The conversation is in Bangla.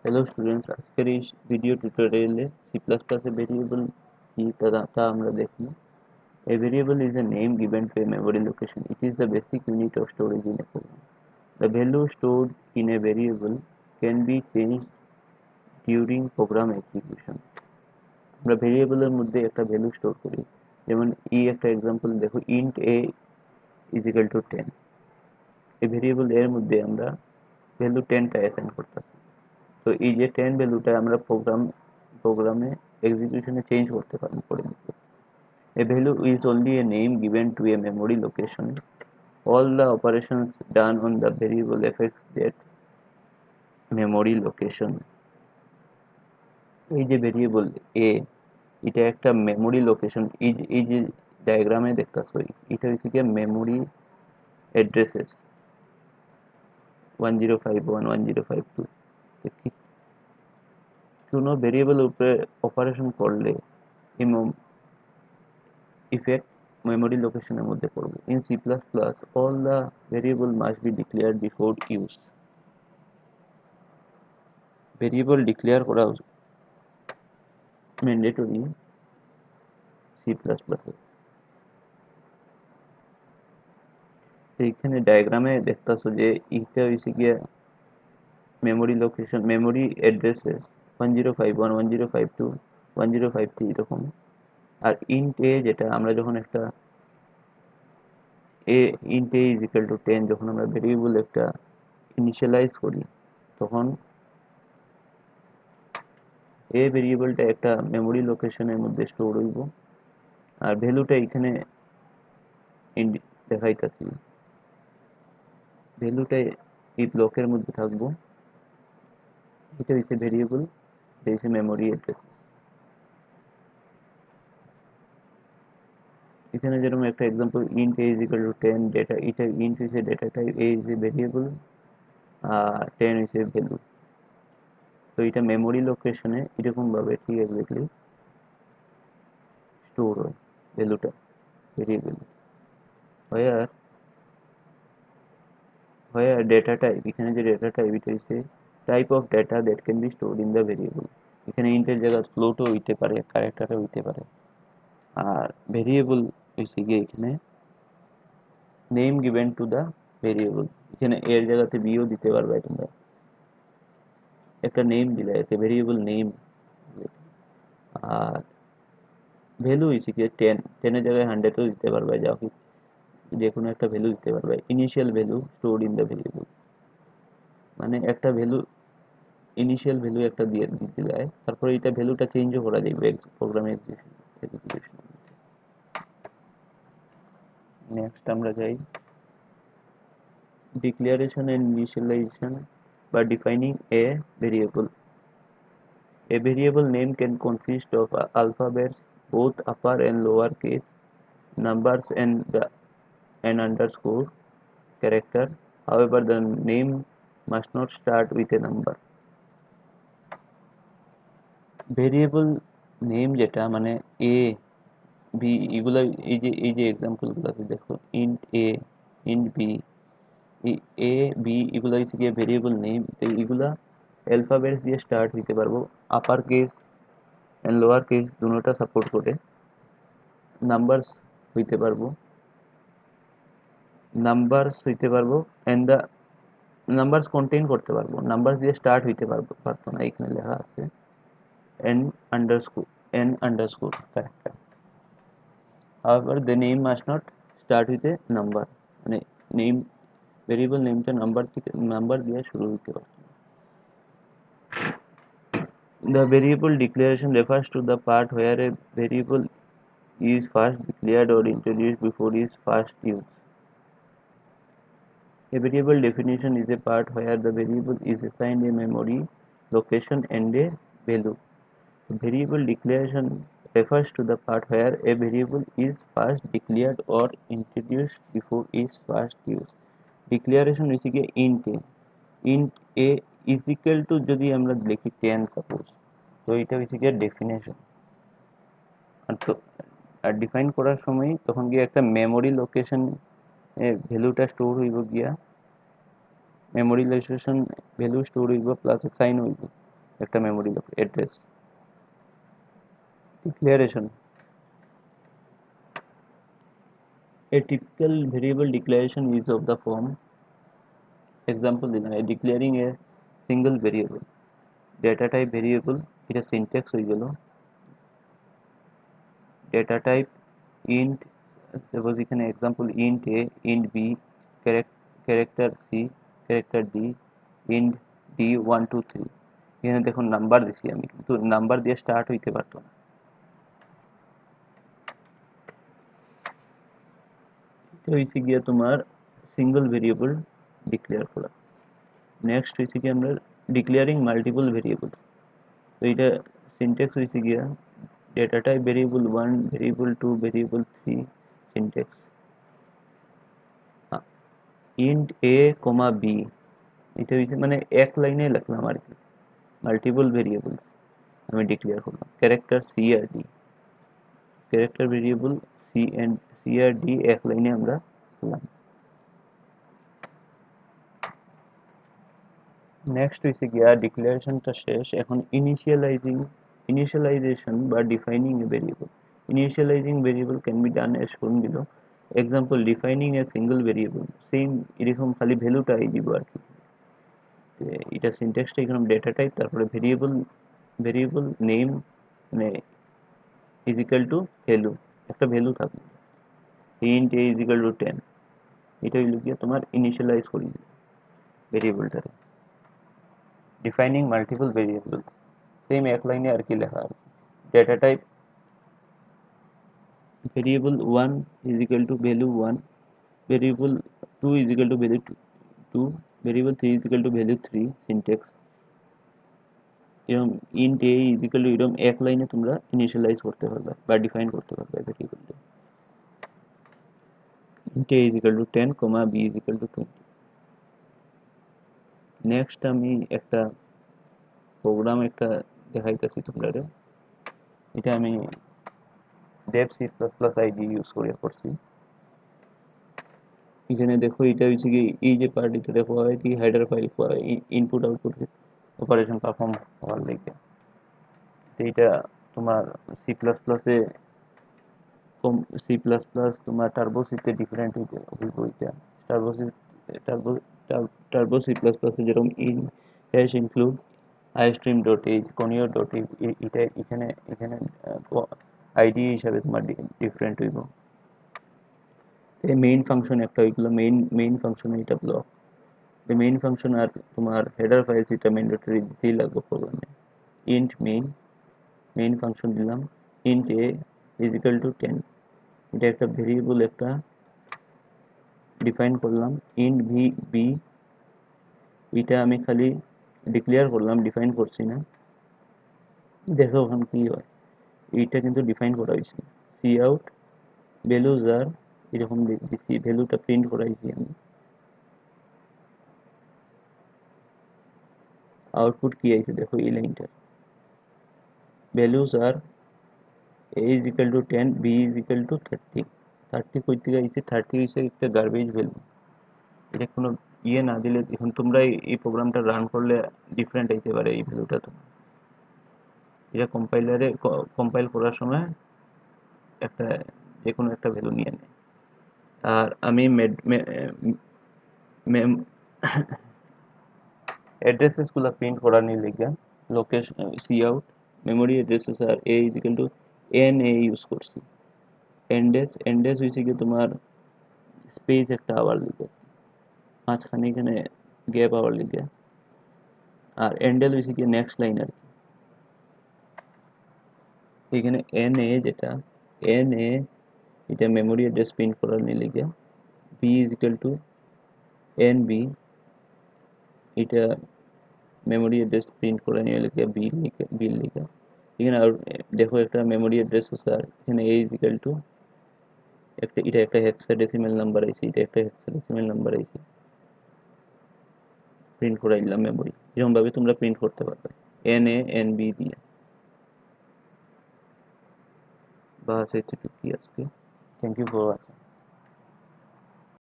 হ্যালো স্টুডেন্টস, আজকের এই ভিডিও টিউটোরিয়ালে সি প্লাস প্লাসে ভেরিয়েবল কি তা আমরা দেখব। A variable is a name given to a memory location. It is the basic unit of storage in a program. The value stored in a variable can be changed during program execution. আমরা ভেরিয়েবলের মধ্যে একটা ভ্যালু স্টোর করি, যেমন একটা এক্সাম্পল দেখো, int a is equal to 10। এই ভেরিয়েবল এর মধ্যে আমরা ভ্যালু 10টা অ্যাসাইন করতেছি। তো এই যে 10 ভ্যালুটা আমরা প্রোগ্রামে এক্সিকিউশনে চেঞ্জ করতে পারবো করে নিতে। A value is only a name given to a memory location. All the operations done on the variable affects that memory location. এই যে ভেরিয়েবল এ, এটা একটা মেমোরি লোকেশন। এই যে ডায়াগ্রামে দেখতেছো, এটা হচ্ছে কি মেমোরি অ্যাড্রেসেস 1051 1052। কোনো ভেরিয়েবল উপরে অপারেশন করলে ইফেক্ট মেমোরি লোকেশনের মধ্যে পড়বে। In C plus plus all the variable must be declared before use. Variable declare করা ম্যান্ডেটরি সি প্লাস প্লাসে। এইখানে ডায়াগ্রামে দেখতেছো যে এটা হয়েছে গিয়ে মেমোরি লোকেশন, মেমোরি অ্যাড্রেসেস 1051 1052 1053 এরকম। আর ইন্ট এ, যেটা আমরা যখন একটা int a is equal to 10 যখন আমরা ভেরিয়েবল একটা ইনিশিয়ালাইজ করি, তখন এ ভেরিয়েবলটা একটা মেমোরি লোকেশনের মধ্যে স্টোর হইব। আর ভ্যালুটা এখানে দেখাইতেছি, ভ্যালুটা এই ব্লকের মধ্যে থাকবো। এটা হচ্ছে ভেরিয়েবল, এটা হচ্ছে মেমোরি অ্যাড্রেস। এখানে যেরকম একটা example, int a is equal to 10 data, এটা ইন্ট হচ্ছে data type, a is a variable, আর 10 হচ্ছে ভ্যালু। তো এটা মেমোরি লোকেশনে এরকম ভাবে ঠিক এক্স্যাক্টলি স্টোর হয় ভ্যালুটা ভেরিয়েবল। হোয়ার হোয়ার ডেটা টাইপ, এখানে যে ডেটা টাইপ এটা হচ্ছে type of data that can be stored in the variable. এখানে ইন্টের জায়গায় ফ্লোটও হইতে পারে, ক্যারেক্টারও হইতে পারে। আর ভেরিয়েবল হচ্ছে গিয়ে এখানে name given to the variable. এখানে এর জায়গাতে বিও দিতে পারবে তোমরা, একটা নেম দিলে একটা ভেরিয়েবল নেম। আর ভ্যালু হচ্ছে কি 10, 10 এর জায়গায় 100ও দিতে পারবে, যা হোক যে কোনো একটা ভ্যালু দিতে পারবে। Initial value stored in the variable, মানে একটা ভ্যালু, ইনিশিয়াল ভ্যালু একটা দিয়ে দিতে যায়, তারপরে এটা ভ্যালুটা চেঞ্জও করা যাবে প্রোগ্রামে এক্সিকিউশন। নেক্সট আমরা যাই declaration and initialization by defining a variable. A variable name can consist of alphabets, both upper and lower case, numbers and underscore character. However, the name must not start with a number. Variable name যেটা মানে এ বি, এগুলো এই যে এক্সাম্পল গুলো আছে দেখো, ইন্ট এ, ইন্ট বি, এই এ বি এগুলো হচ্ছে গিয়ে ভেরিয়েবল নেম। তো এগুলা অ্যালফাবেটস দিয়ে স্টার্ট হইতে পারবো, upper case and lower case দুটোটা সাপোর্ট করে। নাম্বারস হইতে পারবো, অ্যান্ড দ্য নাম্বারস কন্টেইন করতে পারবো, নাম্বারস দিয়ে স্টার্ট হইতে পারতো না, এখানে লেখা আছে N underscore, character. However, the name must not start with a number, মানে নেম, ভেরিয়েবল নেমটা নাম্বার দিয়ে শুরু হইতে পারতো না। The variable declaration refers to the part where a variable is first declared or introduced before its first use. A variable definition is a part where the variable is assigned a memory location and a value. Variable declaration refers to the part where a variable is first declared or introduced before its first use. Declaration হচ্ছে কি int a is equal to, যদি আমরা লিখি 10 সাপোজ, তো এটা হচ্ছে কি ডেফিনেশন। আর ডিফাইন করার সময় তখন গিয়ে একটা মেমোরি লোকেশন ভ্যালুটা স্টোর হইব গিয়া, মেমোরি লোকেশন ভ্যালু স্টোর হইব প্লাস সাইন হইব। একটা memory address. Declaration, a typical variable declaration is of the form, example দিলাম, declaring a single variable, data type variable, এটা syntax হয়ে গেল, data type int, suppose এখানে example int a, int b, character c, character d, int d 1 2 3, এখানে দেখুন নাম্বার দিছি আমি, কিন্তু নাম্বার দিয়ে স্টার্ট হইতে পারতো না। এটা হইছে গিয়া তোমার সিঙ্গল ভেরিয়েবল ডিক্লেয়ার করা। নেক্সট হইছে কি আমরা ডিক্লেয়ারিং মাল্টিপল ভেরিয়েবল। তো এটা সিনট্যাক্স হইছে গিয়া data type variable 1, variable 2, variable 3, syntax int a comma b, এটা হইছে মানে এক লাইনে লিখলাম আর কি, মাল্টিপল ভেরিয়েবল আমি ডিক্লেয়ার করলাম। ক্যারেক্টার সি আর ডি, ক্যারেক্টার ভেরিয়েবল সি আর ডি এক লাইনে আমরা করলাম। নেক্সট হইছে গিয়া ডিক্লারেশনটা শেষ, এখন initialization বা defining a variable. Initializing variable can be done as shown below. Example, defining a single variable, same এরকম খালি ভ্যালুটাই দিব আর কি। এটা সিনট্যাক্সটা এখানে ডেটা টাইপ, তারপরে ভেরিয়েবল নেম মানে ইজ ইকুয়াল টু ভ্যালু, একটা ভ্যালু থাকবে, int a is equal to 10, এটা হইল গিয়ে তোমার ইনিশিয়ালাইজ করি ভেরিয়েবলটারে। ডিফাইনিং মাল্টিপল ভেরিয়েবল, সেম এক লাইনে আর কি লেখা আর কি। Data type variable 1 is equal to value 1, variable 2 is equal to value 2, variable 3 is equal to value 3, syntax এরকম int a is equal to এরকম এক লাইনে তোমরা ইনিশিয়ালাইজ করতে পারবে বা ডিফাইন করতে পারবে ভেরিয়েবলটা। int a is equal to 10, b is equal to 20। Next আমি একটা প্রোগ্রাম একটা দেখাইতেছি তোমরা, এটা আমি dev c++ id ইউজ করে করছি। এখানে দেখো এটা হচ্ছে কি এই যে পার্ট, এটা দেখো হয় কি header file input output operation perform হওয়ার লাগে। তো এটা তোমার সি প্লাস প্লাসে তোমার টার্বো সিতে ডিফারেন্ট হইব। এটা turbo C turbo turbo C plus প্লাসে যেরকম hash include iostream dot h conio dot h, এটা এখানে এখানে আইডি হিসাবে তোমার ডিফারেন্ট হইব। এই মেইন ফাংশন একটা হইগুলো মেইন ফাংশন, এটা ব্লক মেইন ফাংশন, আর তোমার হেডার ফাইলস এটা ম্যান্ডেটরি দিতেই লাগবে প্রোগ্রামে। ইন্ট মেইন ফাংশন দিলাম, int a is equal to 10, এটা একটা ভেরিয়েবল একটা ডিফাইন করলাম। ইন্ট বি, এটা আমি খালি ডিক্লেয়ার করলাম, ডিফাইন করছি না। দেখো ওখানে কি হয়, এইটা কিন্তু ডিফাইন করা হয়েছে। সি আউট ভ্যালুজ আর এরকম দিচ্ছি, ভ্যালুটা প্রিন্ট করাইছি আমি। আউটপুট কি আইছে দেখো এই লাইনটা, ভ্যালুজ আর a is equal to 10, b is equal to 30। 30 কই থেকে আইছে, 30 হইছে একটা গার্বেজ ভ্যালু, এটা কোনো ইয়ে না দিলে এখন তোমরা এই প্রোগ্রামটা রান করলে ডিফারেন্ট হইতে পারে এই ভ্যালুটা। তো এটা কম্পাইল করার সময় একটা যে কোনো একটা ভ্যালু নিয়ে নেয়। আর আমি অ্যাড্রেসেস গুলা প্রিন্ট করার নিয়ে লিখা location cout memory addresses আর a is equal to n a use করছি। এন্ডেস হয়েছে কি তোমার স্পেস একটা আবার লিখে, মাঝখানে এখানে গ্যাপ আবার লিখে। আর এন্ডেল হয়েছে কি নেক্সট লাইন আর কি। এখানে এন এ যেটা এন এ, এটা মেমোরি অ্যাড্রেস প্রিন্ট করার নিয়ে লিখে। B is equal to n B, এটা মেমোরি অ্যাড্রেস প্রিন্ট করে নিয়ে লিখে বি লিখে। এখানে আর দেখো একটা মেমোরি অ্যাড্রেস আছে, আর এখানে এ ইজ ইকুয়াল টু একটা, এটা একটা হেক্সাডেসিমাল নাম্বার আইছে, এটা একটা হেক্সাডেসিমাল নাম্বার আইছে, প্রিন্ট করে দিলাম মেমোরি। এরকম ভাবে তোমরা প্রিন্ট করতে পারবে এন এ এন বি দিয়ে। বাস এতটুকুই আজকে। Thank you for watching.